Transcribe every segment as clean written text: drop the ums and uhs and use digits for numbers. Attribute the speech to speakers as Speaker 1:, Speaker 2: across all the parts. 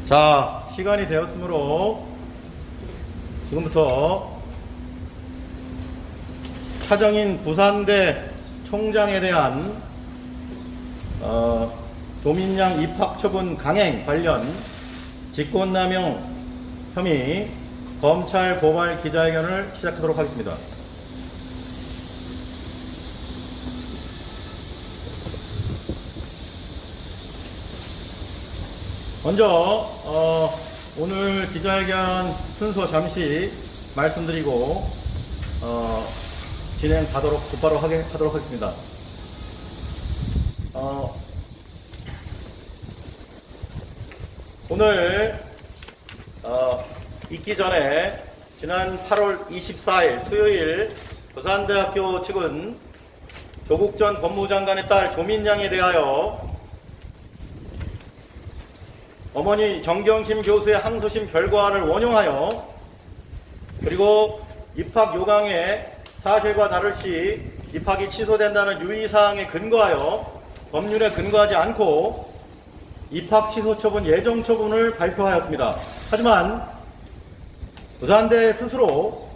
Speaker 1: 자, 시간이 되었으므로 지금부터 차정인 부산대 총장에 대한 조민양 입학처분 강행 관련 직권남용 혐의 검찰 고발 기자회견을 시작하도록 하겠습니다. 먼저 오늘 기자회견 순서 잠시 말씀드리고 진행하도록 곧바로 하도록 하겠습니다. 오늘 있기 전에 지난 8월 24일 수요일 부산대학교 측은 조국 전 법무장관의 딸 조민양에 대하여 어머니 정경심 교수의 항소심 결과를 원용하여 그리고 입학 요강에 사실과 다를 시 입학이 취소된다는 유의사항에 근거하여 법률에 근거하지 않고 입학 취소 처분 예정 처분을 발표하였습니다. 하지만 부산대 스스로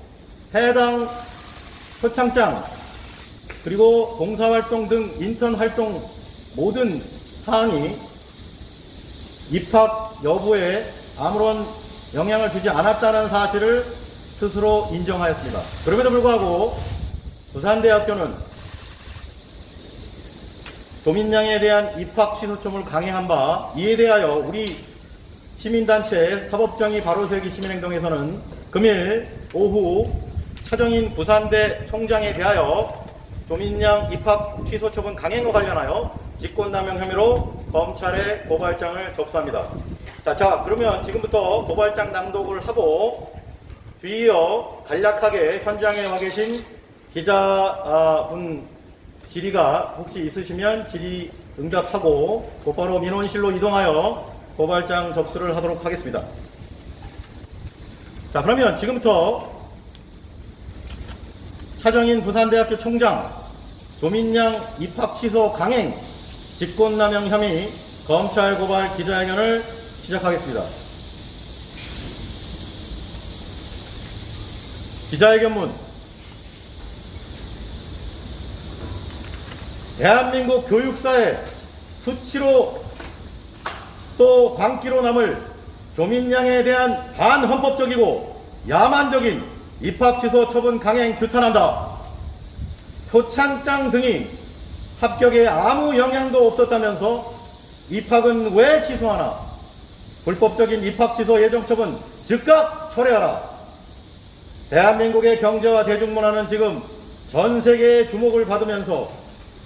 Speaker 1: 해당 표창장 그리고 봉사활동 등 인턴 활동 모든 사항이 입학 여부에 아무런 영향을 주지 않았다는 사실을 스스로 인정하였습니다. 그럼에도 불구하고 부산대학교는 조민양에 대한 입학 취소 처분을 강행한 바 이에 대하여 우리 시민단체 사법정의 바로세우기 시민행동에서는 금일 오후 차정인 부산대 총장에 대하여 조민양 입학 취소 처분 강행과 관련하여 직권남용 혐의로 검찰에 고발장을 접수합니다. 자, 그러면 지금부터 고발장 낭독을 하고 뒤이어 간략하게 현장에 와 계신 기자분 질의가 혹시 있으시면 질의 응답하고 곧바로 민원실로 이동하여 고발장 접수를 하도록 하겠습니다. 자, 그러면 지금부터 차정인 부산대학교 총장 조민양 입학 취소 강행 직권남용 혐의 검찰 고발 기자회견을 시작하겠습니다. 기자회견문. 대한민국 교육사의 수치로 또 광기로 남을 조민양에 대한 반헌법적이고 야만적인 입학 취소 처분 강행 규탄한다. 표창장 등이 합격에 아무 영향도 없었다면서 입학은 왜 취소하나? 불법적인 입학 취소 예정 처분 즉각 철회하라. 대한민국의 경제와 대중문화는 지금 전 세계의 주목을 받으면서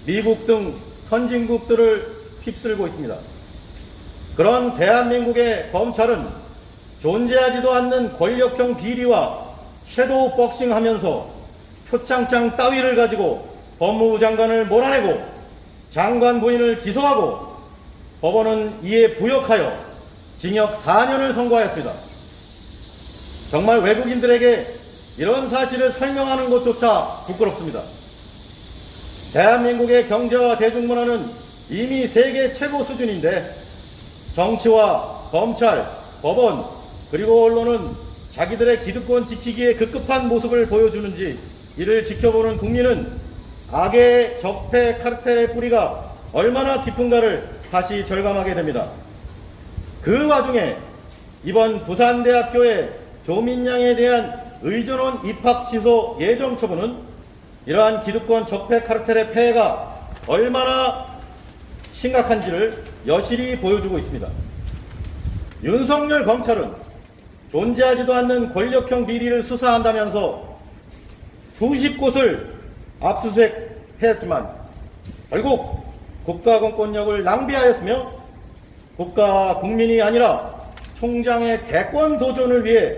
Speaker 1: 미국 등 선진국들을 휩쓸고 있습니다. 그런 대한민국의 검찰은 존재하지도 않는 권력형 비리와 섀도우 복싱하면서 표창장 따위를 가지고 법무부 장관을 몰아내고 장관 부인을 기소하고 법원은 이에 부역하여 징역 4년을 선고하였습니다. 정말 외국인들에게 이런 사실을 설명하는 것조차 부끄럽습니다. 대한민국의 경제와 대중문화는 이미 세계 최고 수준인데 정치와 검찰, 법원 그리고 언론은 자기들의 기득권 지키기에 급급한 모습을 보여주는지 이를 지켜보는 국민은 악의 적폐 카르텔의 뿌리가 얼마나 깊은가를 다시 절감하게 됩니다. 그 와중에 이번 부산대학교의 조민양에 대한 의전원 입학 취소 예정 처분은 이러한 기득권 적폐 카르텔의 폐해가 얼마나 심각한지를 여실히 보여주고 있습니다. 윤석열 검찰은 존재하지도 않는 권력형 비리를 수사한다면서 수십 곳을 압수수색했지만 결국 국가공권력을 낭비하였으며 국가와 국민이 아니라 총장의 대권 도전을 위해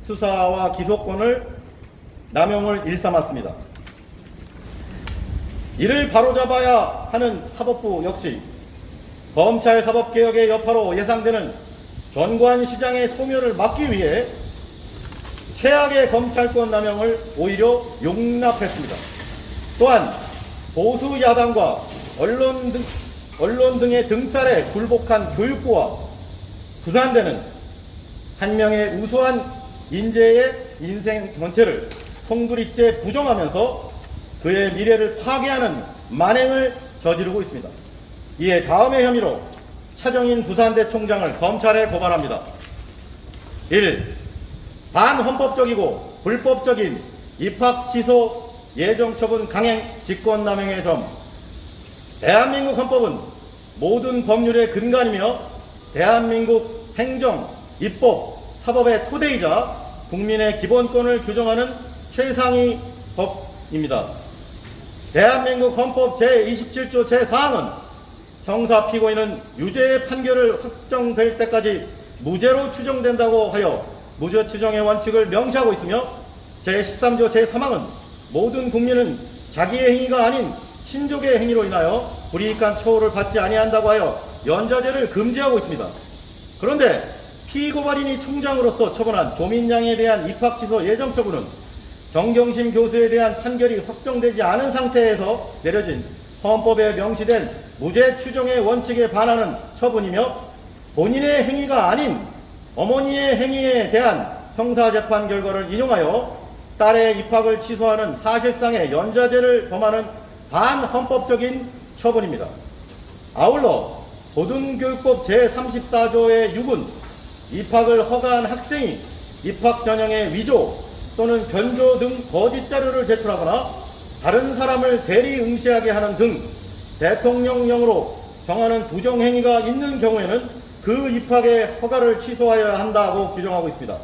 Speaker 1: 수사와 기소권을 남용을 일삼았습니다. 이를 바로잡아야 하는 사법부 역시 검찰 사법개혁의 여파로 예상되는 전관시장의 소멸을 막기 위해 최악의 검찰권 남용을 오히려 용납했습니다. 또한 보수 야당과 언론 등의 등살에 굴복한 교육부와 부산대는 한 명의 우수한 인재의 인생 전체를 송두리째 부정하면서 그의 미래를 파괴하는 만행을 저지르고 있습니다. 이에 다음의 혐의로 차정인 부산대 총장을 검찰에 고발합니다. 1. 반헌법적이고 불법적인 입학 취소 예정처분 강행 직권남용의 점. 대한민국 헌법은 모든 법률의 근간이며 대한민국 행정, 입법, 사법의 토대이자 국민의 기본권을 규정하는 최상위 법입니다. 대한민국 헌법 제27조 제4항은 형사 피고인은 유죄의 판결을 확정될 때까지 무죄로 추정된다고 하여 무죄 추정의 원칙을 명시하고 있으며 제13조 제3항은 모든 국민은 자기의 행위가 아닌 친족의 행위로 인하여 불이익한 처우를 받지 아니한다고 하여 연좌제를 금지하고 있습니다. 그런데 피고발인이 총장으로서 처분한 조민양에 대한 입학 취소 예정 처분은 정경심 교수에 대한 판결이 확정되지 않은 상태에서 내려진 헌법에 명시된 무죄 추정의 원칙에 반하는 처분이며 본인의 행위가 아닌 어머니의 행위에 대한 형사재판 결과를 인용하여 딸의 입학을 취소하는 사실상의 연좌제를 범하는 반헌법적인 처분입니다. 아울러 고등교육법 제34조의 6은 입학을 허가한 학생이 입학 전형의 위조 또는 변조 등 거짓 자료를 제출하거나 다른 사람을 대리 응시하게 하는 등 대통령령으로 정하는 부정행위가 있는 경우에는 그 입학의 허가를 취소하여야 한다고 규정하고 있습니다.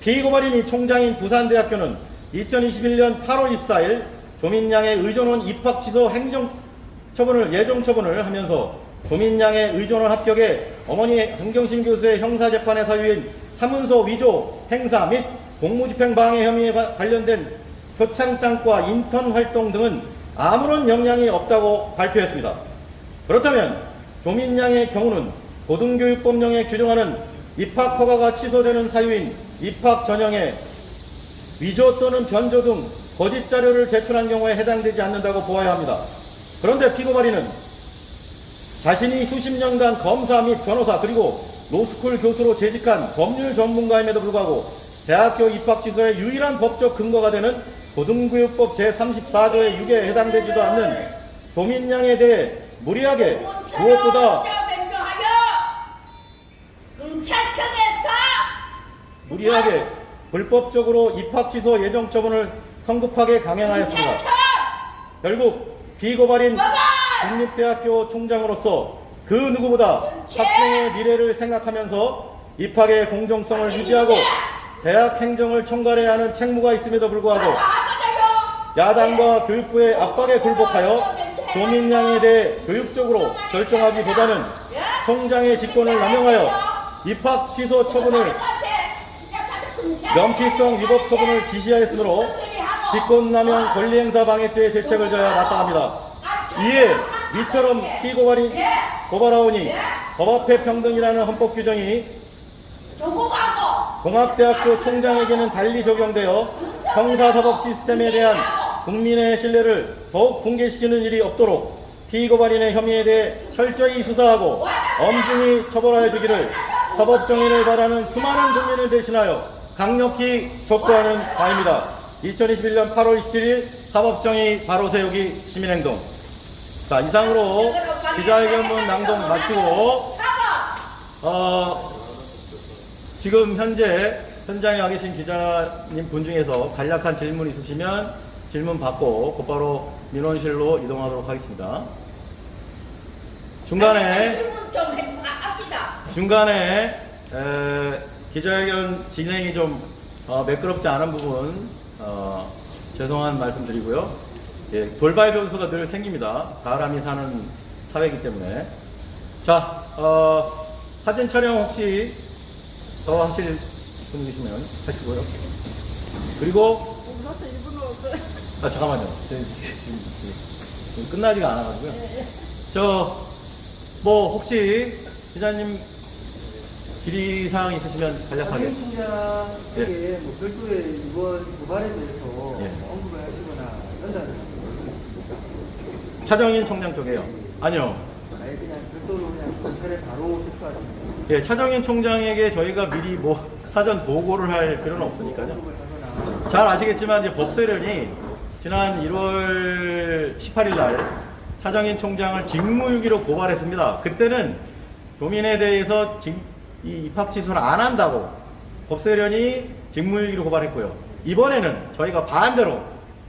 Speaker 1: 피고발인이 총장인 부산대학교는 2021년 8월 24일 조민양의 의존원 입학 취소 행정처분을 예정처분을 하면서 조민양의 의존원 합격에 어머니 정경심 교수의 형사재판의 사유인 사문서 위조 행사 및 공무집행 방해 혐의에 관련된 표창장과 인턴 활동 등은 아무런 영향이 없다고 발표했습니다. 그렇다면 조민양의 경우는 고등교육법령에 규정하는 입학 허가가 취소되는 사유인 입학 전형에 위조 또는 변조 등 거짓 자료를 제출한 경우에 해당되지 않는다고 보아야 합니다. 그런데 피고발인은 자신이 수십 년간 검사 및 변호사 그리고 로스쿨 교수로 재직한 법률 전문가임에도 불구하고 대학교 입학 취소의 유일한 법적 근거가 되는 고등교육법 제34조의 6에 해당되지도 않는 조민양에 대해 무리하게 무엇보다 불법적으로 입학 취소 예정 처분을 성급하게 강행하였습니다. 결국 피고발인 국립대학교 총장으로서 그 누구보다 학생의 미래를 생각하면서 입학의 공정성을 유지하고 대학 행정을 총괄해야 하는 책무가 있음에도 불구하고 야당과 교육부의 압박에 굴복하여 조민양에 대해 교육적으로 결정하기보다는 총장의 직권을 남용하여 입학 취소 처분을 명피성 위법 처분을 지시하였으므로 직권남용 권리행사 방해죄의 대책을 져야 마땅합니다. 이에 이처럼 피고발인 고발하오니 법 앞에 평등이라는 헌법 규정이 공학대학교 총장에게는 달리 적용되어 형사사법 시스템에 대한 국민의 신뢰를 더욱 붕괴시키는 일이 없도록 피고발인의 혐의에 대해 철저히 수사하고 엄중히 처벌하여 주기를 사법정의를 바라는 수많은 국민을 대신하여 강력히 촉구하는 바입니다. 2021년 8월 27일 사법정의 바로 세우기 시민행동. 자, 이상으로 기자회견문 낭독 마치고 지금 현재 현장에 와 계신 기자님 분 중에서 간략한 질문 있으시면 질문 받고 곧바로 민원실로 이동하도록 하겠습니다. 중간에 기자회견 진행이 좀 매끄럽지 않은 부분 죄송한 말씀 드리고요. 예, 돌발 변수가 늘 생깁니다. 사람이 사는 사회이기 때문에. 자, 사진 촬영 혹시 더 하실 분 계시면 하시고요. 그리고 잠깐만요. 지금 끝나지가 않아가지고요. 뭐 혹시 기자님 질의사항 있으시면 간략하게.
Speaker 2: 총장에게 뭐 별도의 이번 고발에 대해서 언급을 하시거나 연락을
Speaker 1: 차정인 총장 쪽에요. 아니요.
Speaker 2: 아예 그냥 별도로 그냥 검찰에 바로 제출하시면
Speaker 1: 예, 차정인 총장에게 저희가 미리 뭐 사전 보고를 할 필요는 없으니까요.
Speaker 2: 등록을 하거나
Speaker 1: 잘 아시겠지만 이제 법세련이 지난 1월 18일 날 차정인 총장을 직무유기로 고발했습니다. 그때는 교민에 대해서 이 입학 취소를 안 한다고 법세련이 직무유기로 고발했고요. 이번에는 저희가 반대로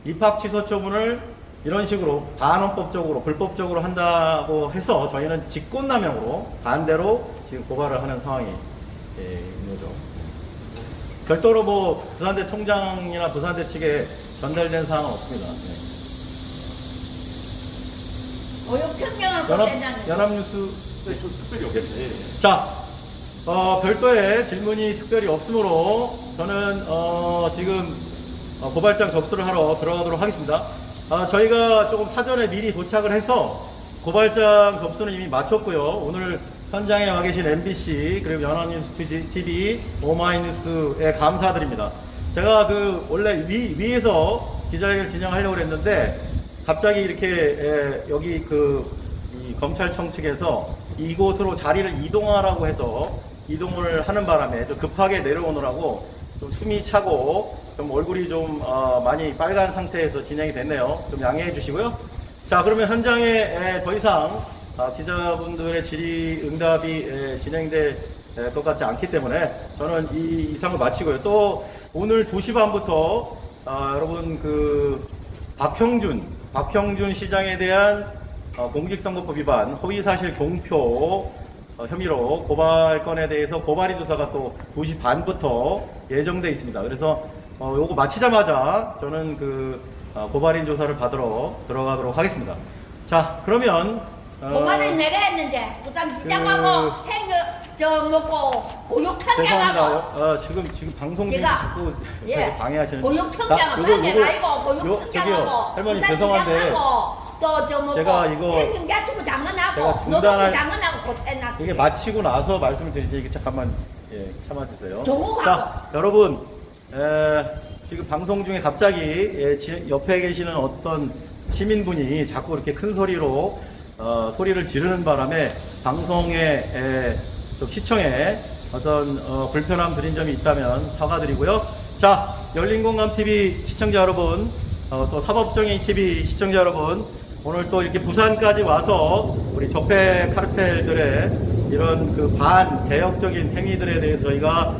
Speaker 1: 입학 취소 처분을 이런 식으로 반헌법적으로 불법적으로 한다고 해서 저희는 직권남용으로 반대로 지금 고발을 하는 상황이 있는 거죠. 별도로 뭐 부산대 총장이나 부산대 측에 전달된 사항은 없습니다. 연합뉴스 특별히 없겠지. 자, 별도의 질문이 특별히 없으므로 저는 지금 고발장 접수를 하러 들어가도록 하겠습니다. 저희가 조금 사전에 미리 도착을 해서 고발장 접수는 이미 마쳤고요. 오늘 현장에 와 계신 MBC 그리고 연합뉴스 TV, 오마이뉴스에 감사드립니다. 제가 원래 위에서 기자회견을 진행하려고 했는데 갑자기 이렇게 여기 이 검찰청 측에서 이곳으로 자리를 이동하라고 해서 이동을 하는 바람에 좀 급하게 내려오느라고 좀 숨이 차고 좀 얼굴이 좀 많이 빨간 상태에서 진행이 됐네요. 좀 양해해 주시고요. 자, 그러면 현장에 더 이상 기자분들의 질의응답이 진행될 것 같지 않기 때문에 저는 이 이상을 마치고요. 또 오늘 2시 반부터 여러분 박형준 시장에 대한 공직선거법 위반 허위사실 공표 혐의로 고발건에 대해서 고발인 조사가 또 2시 반부터 예정돼 있습니다. 그래서 요거 마치자마자 저는 고발인 조사를 받으러 들어가도록 하겠습니다. 자, 그러면
Speaker 3: 고발을 내가 했는데 부산시장하고 먹고 고육청장하고
Speaker 1: 죄송합니다. 지금 방송 중에
Speaker 3: 제가,
Speaker 1: 자꾸
Speaker 3: 예,
Speaker 1: 방해하시는.
Speaker 3: 고육청장하고 내가 이거 고육청장하고
Speaker 1: 할머니 죄송한데
Speaker 3: 또저
Speaker 1: 제가 이거
Speaker 3: 행정자치부
Speaker 1: 제가
Speaker 3: 장관하고
Speaker 1: 중단할-
Speaker 3: 노동부 장관하고 고생났지.
Speaker 1: 이게 마치고 나서 말씀을 드리지 잠깐만 참아주세요.
Speaker 3: 조국하고.
Speaker 1: 자, 여러분 지금 방송 중에 갑자기 옆에 계시는 어떤 시민분이 자꾸 이렇게 큰 소리로 소리를 지르는 바람에 방송에 좀 시청에 어떤 불편함 드린 점이 있다면 사과드리고요. 자, 열린공감TV 시청자 여러분, 또 사법정의TV 시청자 여러분, 오늘 또 이렇게 부산까지 와서 우리 적폐 카르텔들의 이런 반개혁적인 행위들에 대해서 저희가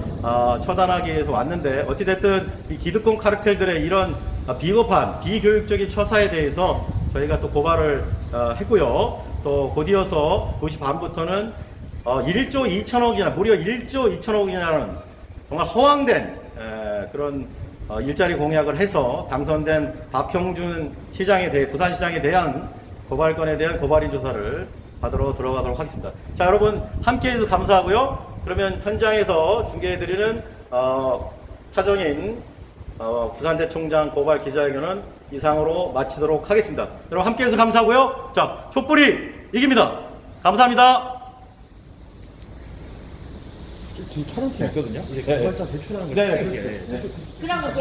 Speaker 1: 처단하기 위해서 왔는데, 어찌됐든 이 기득권 카르텔들의 이런 비겁한 비교육적인 처사에 대해서 저희가 또 고발을 했고요. 또 곧이어서 2시 반부터는 1조 2천억이나 무려 1조 2천억이라는 정말 허황된 그런 일자리 공약을 해서 당선된 박형준 시장에 대해 부산시장에 대한 고발건에 대한 고발인 조사를 받으러 들어가도록 하겠습니다. 자, 여러분 함께 해주셔서 감사하고요. 그러면 현장에서 중계해드리는 차정인 부산대총장 고발 기자회견은 이상으로 마치도록 하겠습니다. 여러분 함께 해주셔서 감사하고요. 자, 촛불이 이깁니다. 감사합니다.
Speaker 4: 지금 촬영팀 있거든요. 이제
Speaker 1: 네.
Speaker 4: 개발자 제출하는 거.
Speaker 1: 네.
Speaker 4: 찍을게요.
Speaker 3: 그런 거